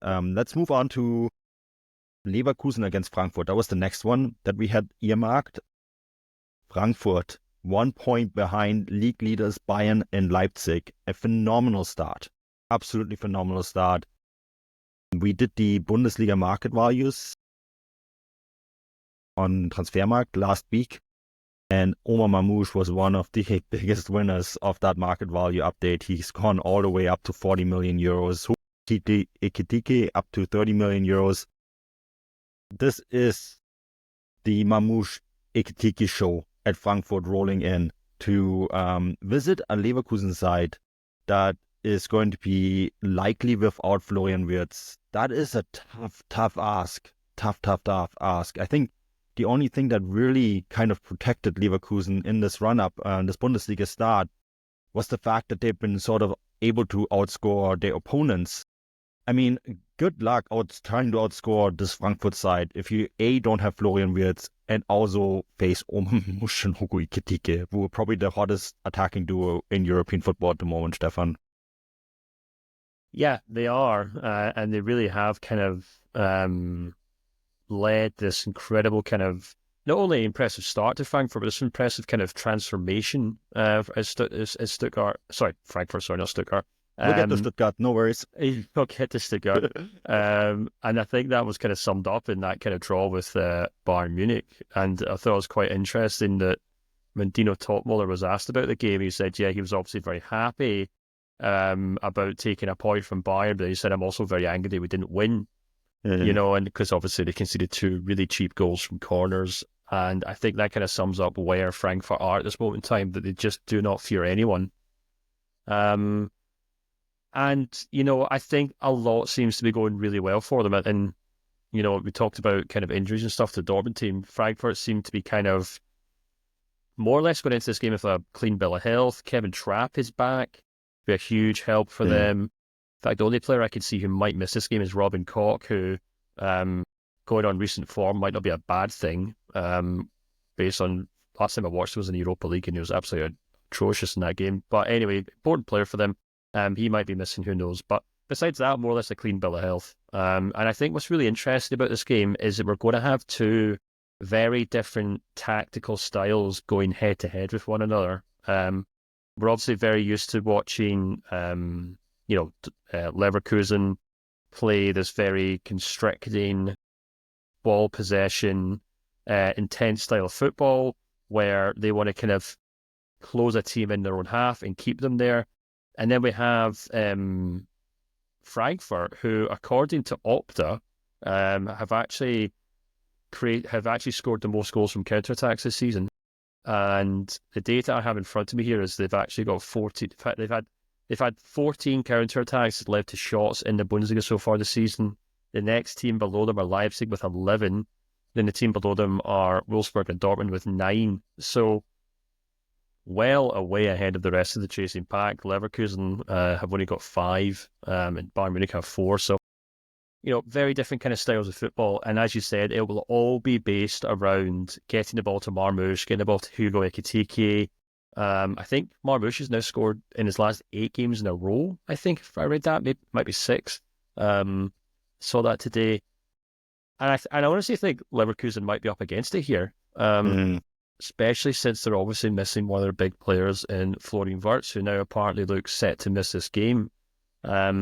Let's move on to Leverkusen against Frankfurt. That was the next one that we had earmarked. Frankfurt, 1 point behind league leaders Bayern and Leipzig. A phenomenal start. Absolutely phenomenal start. We did the Bundesliga market values on Transfermarkt last week, and Omar Mamouche was one of the biggest winners of that market value update. He's gone all the way up to 40 million euros. Ekitike up to 30 million euros. This is the Mamouche Ekitike show at Frankfurt rolling in to visit a Leverkusen side that is going to be likely without Florian Wirtz. That is a tough ask. Tough ask. I think the only thing that really kind of protected Leverkusen in this run-up, this Bundesliga start, was the fact that they've been sort of able to outscore their opponents. I mean, good luck trying to outscore this Frankfurt side if you don't have Florian Wirtz and also face Omar Mamouche and Hugo Ekitike, who are probably the hottest attacking duo in European football at the moment, Stefan. Yeah, they are, and they really have kind of led this incredible kind of, not only impressive start to Frankfurt, but this impressive kind of transformation as Stuttgart. Sorry, Frankfurt, sorry, not Stuttgart. We'll get to Stuttgart, no worries. We'll get to Stuttgart. And I think that was kind of summed up in that kind of draw with Bayern Munich. And I thought it was quite interesting that when Dino Toppmöller was asked about the game, he said, yeah, he was obviously very happy about taking a point from Bayern, but he said, I'm also very angry that we didn't win. You know, and because obviously they conceded 2 really cheap goals from corners. And I think that kind of sums up where Frankfurt are at this moment in time, that they just do not fear anyone. And, you know, I think a lot seems to be going really well for them. And, you know, we talked about kind of injuries and stuff to the Dortmund team. Frankfurt seemed to be kind of more or less going into this game with a clean bill of health. Kevin Trapp is back. Be a huge help for them. In fact, the only player I could see who might miss this game is Robin Koch, who, going on recent form, might not be a bad thing. Based on last time I watched, it was in the Europa League, and he was absolutely atrocious in that game. But anyway, important player for them. He might be missing, who knows. But besides that, more or less a clean bill of health. And I think what's really interesting about this game is that we're going to have 2 very different tactical styles going head to head with one another. We're obviously very used to watching, Leverkusen play this very constricting ball possession, intense style of football where they want to kind of close a team in their own half and keep them there. And then we have Frankfurt, who, according to Opta, have actually scored the most goals from counterattacks this season. And the data I have in front of me here is they've actually got 14. In fact, they've had 14 counterattacks that led to shots in the Bundesliga so far this season. The next team below them are Leipzig with 11. Then the team below them are Wolfsburg and Dortmund with 9. So well away ahead of the rest of the chasing pack. Leverkusen have only got 5, and Bayern Munich have 4. So, you know, very different kind of styles of football. And as you said, it will all be based around getting the ball to Marmouche, getting the ball to Hugo Ekitike. I think Marmouche has now scored in his last 8 games in a row. I think, if I read that, maybe might be 6. Saw that today. And I honestly think Leverkusen might be up against it here. Especially since they're obviously missing one of their big players in Florian Wirtz, who now apparently looks set to miss this game. I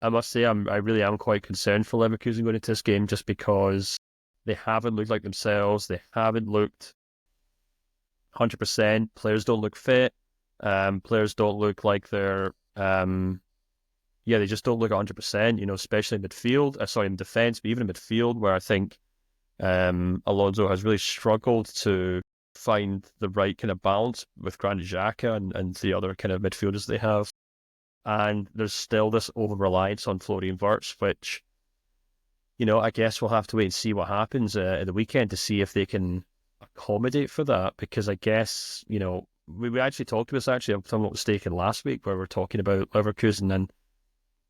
must say, I really am quite concerned for Leverkusen going into this game, just because they haven't looked like themselves. They haven't looked 100%. Players don't look fit. Players don't look like they're, they just don't look 100%, you know, especially in midfield. In defence, but even in midfield, where I think Alonso has really struggled to find the right kind of balance with Granit Xhaka and the other kind of midfielders they have. And there's still this over-reliance on Florian Wirtz, which, you know, I guess we'll have to wait and see what happens at the weekend to see if they can accommodate for that. Because I guess, you know, we actually talked about this, actually, if I'm not mistaken, last week, where we're talking about Leverkusen. And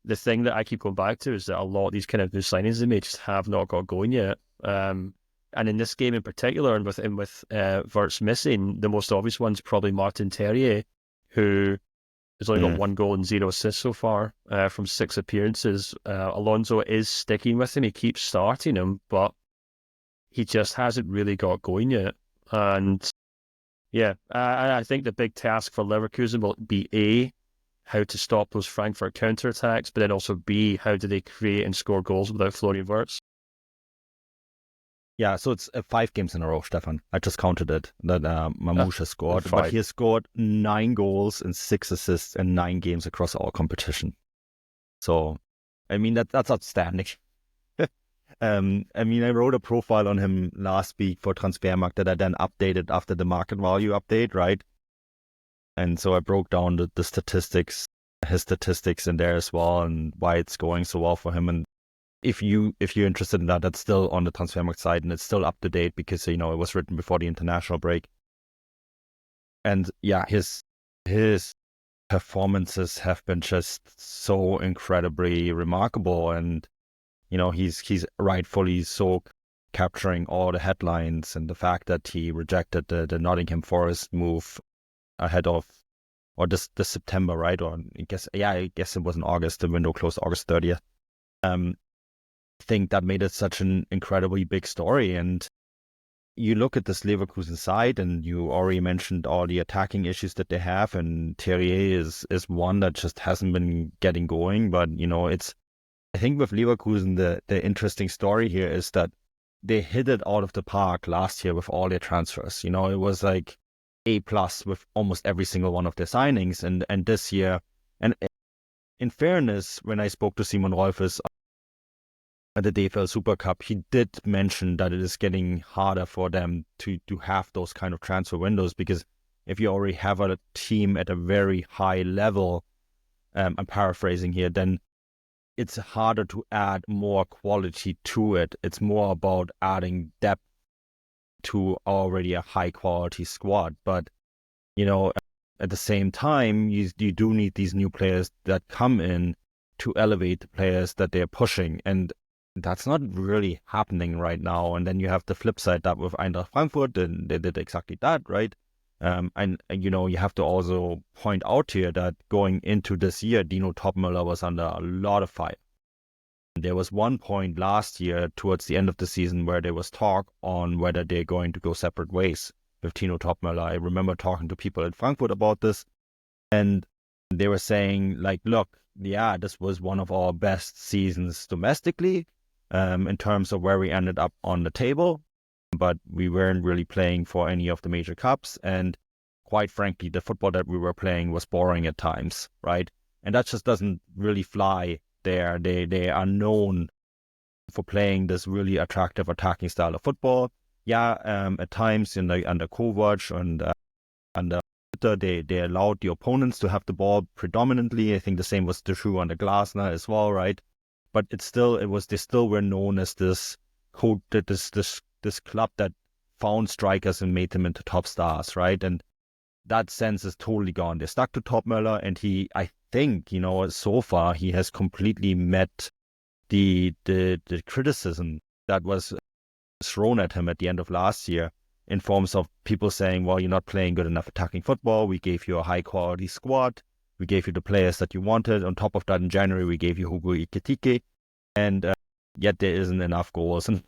the thing that I keep going back to is that a lot of these kind of new signings they made just have not got going yet. And in this game in particular, and with Wirtz missing, the most obvious one's probably Martin Terrier, who He's only got 1 goal and 0 assists so far from 6 appearances. Alonso is sticking with him. He keeps starting him, but he just hasn't really got going yet. And yeah, I think the big task for Leverkusen will be A, how to stop those Frankfurt counterattacks, but then also B, how do they create and score goals without Florian Wirtz? Yeah, so it's 5 games in a row, Stefan. I just counted it, that Mamouche has scored. 5. But he has scored 9 goals and 6 assists in 9 games across all competition. So, I mean, that's outstanding. I mean, I wrote a profile on him last week for Transfermarkt that I then updated after the market value update, right? And so I broke down the statistics, his statistics in there as well, and why it's going so well for him. And if you're interested in that, that's still on the Transfermarkt side, and it's still up to date because, you know, it was written before the international break. And yeah, his performances have been just so incredibly remarkable, and you know, he's rightfully so capturing all the headlines, and the fact that he rejected the Nottingham Forest move ahead of, or this September, right? Or I guess it was in August. The window closed August 30th. I think that made it such an incredibly big story. And you look at this Leverkusen side, and you already mentioned all the attacking issues that they have, and Terrier is one that just hasn't been getting going. But you know, I think with Leverkusen, the interesting story here is that they hit it out of the park last year with all their transfers. You know, it was like A+ with almost every single one of their signings, and this year, and in fairness, when I spoke to Simon Rolfes at the DFL Super Cup, he did mention that it is getting harder for them to have those kind of transfer windows, because if you already have a team at a very high level, I'm paraphrasing here, then it's harder to add more quality to it. It's more about adding depth to already a high quality squad. But, you know, at the same time, you do need these new players that come in to elevate the players that they're pushing. And that's not really happening right now. And then you have the flip side, that with Eintracht Frankfurt, and they did exactly that, right? And you know, you have to also point out here that going into this year, Dino Toppmöller was under a lot of fire. There was one point last year towards the end of the season where there was talk on whether they're going to go separate ways with Dino Toppmöller. I remember talking to people at Frankfurt about this, and they were saying, like, look, yeah, this was one of our best seasons domestically, in terms of where we ended up on the table, but we weren't really playing for any of the major cups, and quite frankly, the football that we were playing was boring at times, right? And that just doesn't really fly there. They are known for playing this really attractive attacking style of football. Yeah, at times under Kovac and under they allowed the opponents to have the ball predominantly. I think the same was true under Glasner as well, right? But they still were known as this club that found strikers and made them into top stars, right? And that sense is totally gone. They stuck to Toppmöller, and I think, you know, so far he has completely met the criticism that was thrown at him at the end of last year, in forms of people saying, well, you're not playing good enough attacking football. We gave you a high quality squad. We gave you the players that you wanted. On top of that, in January, we gave you Hugo Ekitike, and yet there isn't enough goals. And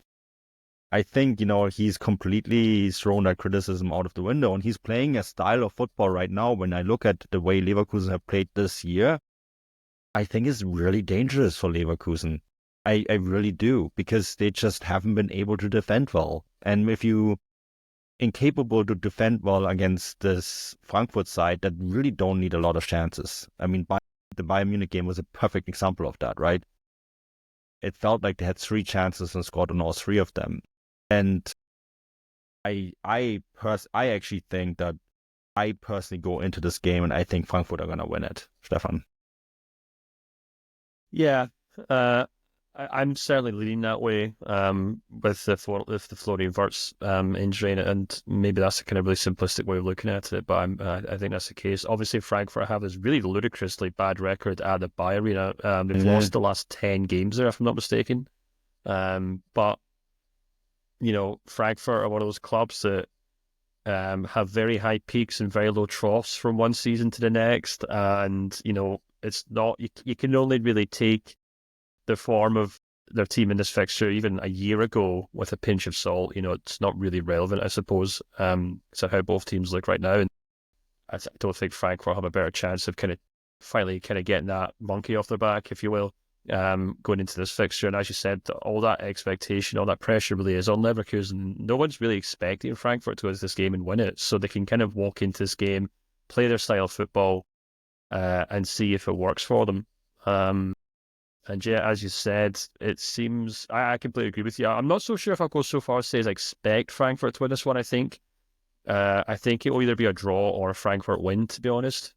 I think, you know, he's completely thrown that criticism out of the window, and he's playing a style of football right now. When I look at the way Leverkusen have played this year, I think it's really dangerous for Leverkusen. I really do, because they just haven't been able to defend well. And if you incapable to defend well against this Frankfurt side that really don't need a lot of chances. I mean, the Bayern Munich game was a perfect example of that, right? It felt like they had 3 chances and scored on all 3 of them. And I actually think that I personally go into this game and I think Frankfurt are going to win it, Stefan. Yeah, I'm certainly leaning that way with the Florian Wirtz injury, and maybe that's a kind of really simplistic way of looking at it, but I think that's the case. Obviously, Frankfurt have this really ludicrously bad record at the BayArena. They've lost the last 10 games there, if I'm not mistaken. But, you know, Frankfurt are one of those clubs that have very high peaks and very low troughs from one season to the next. And, it's not, you can only really take the form of their team in this fixture even a year ago with a pinch of salt. It's not really relevant, I suppose, to how both teams look right now. And I don't think Frankfurt have a better chance of finally getting that monkey off their back, if you will, going into this fixture. And as you said, all that expectation, all that pressure really is on Leverkusen. No one's really expecting Frankfurt to go into this game and win it, so they can kind of walk into this game, play their style of football, and see if it works for them. And yeah, as you said, it seems I completely agree with you. I'm not so sure if I'll go so far as to say I expect Frankfurt to win this one. I think it will either be a draw or a Frankfurt win, to be honest.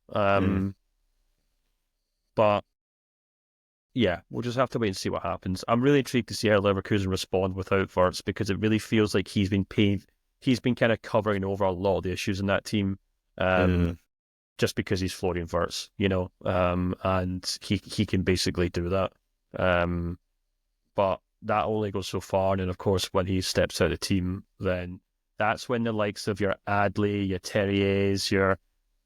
But yeah, we'll just have to wait and see what happens. I'm really intrigued to see how Leverkusen respond without Wirtz, because it really feels like he's been kind of covering over a lot of the issues in that team. Just because he's Florian Wirtz, and he can basically do that. But that only goes so far. And then, of course, when he steps out of the team, then that's when the likes of your Adley, your Terriers, your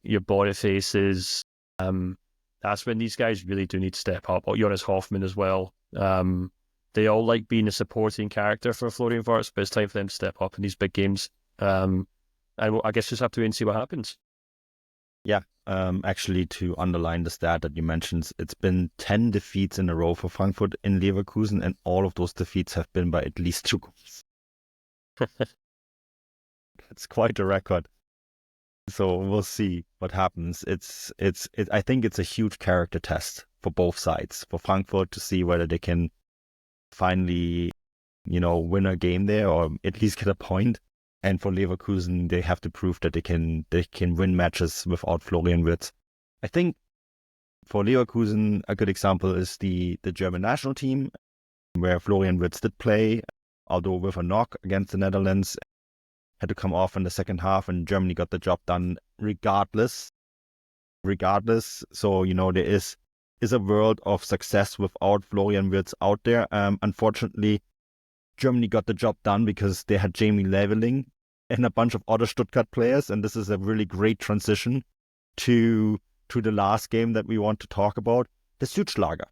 Bonifaces, that's when these guys really do need to step up. Or Jonas Hoffman as well. They all like being a supporting character for Florian Wirtz, but it's time for them to step up in these big games. And I guess just have to wait and see what happens. Yeah, actually, to underline the stat that you mentioned, it's been 10 defeats in a row for Frankfurt in Leverkusen, and all of those defeats have been by at least 2 goals. That's quite a record. So we'll see what happens. I think it's a huge character test for both sides. For Frankfurt to see whether they can finally, win a game there or at least get a point. And for Leverkusen, they have to prove that they can win matches without Florian Wirtz. I think for Leverkusen, a good example is the German national team, where Florian Wirtz did play, although with a knock against the Netherlands, had to come off in the second half, and Germany got the job done regardless. So, there is a world of success without Florian Wirtz out there. Unfortunately, Germany got the job done because they had Jamie Leveling and a bunch of other Stuttgart players, and this is a really great transition to the last game that we want to talk about, the Südschlager.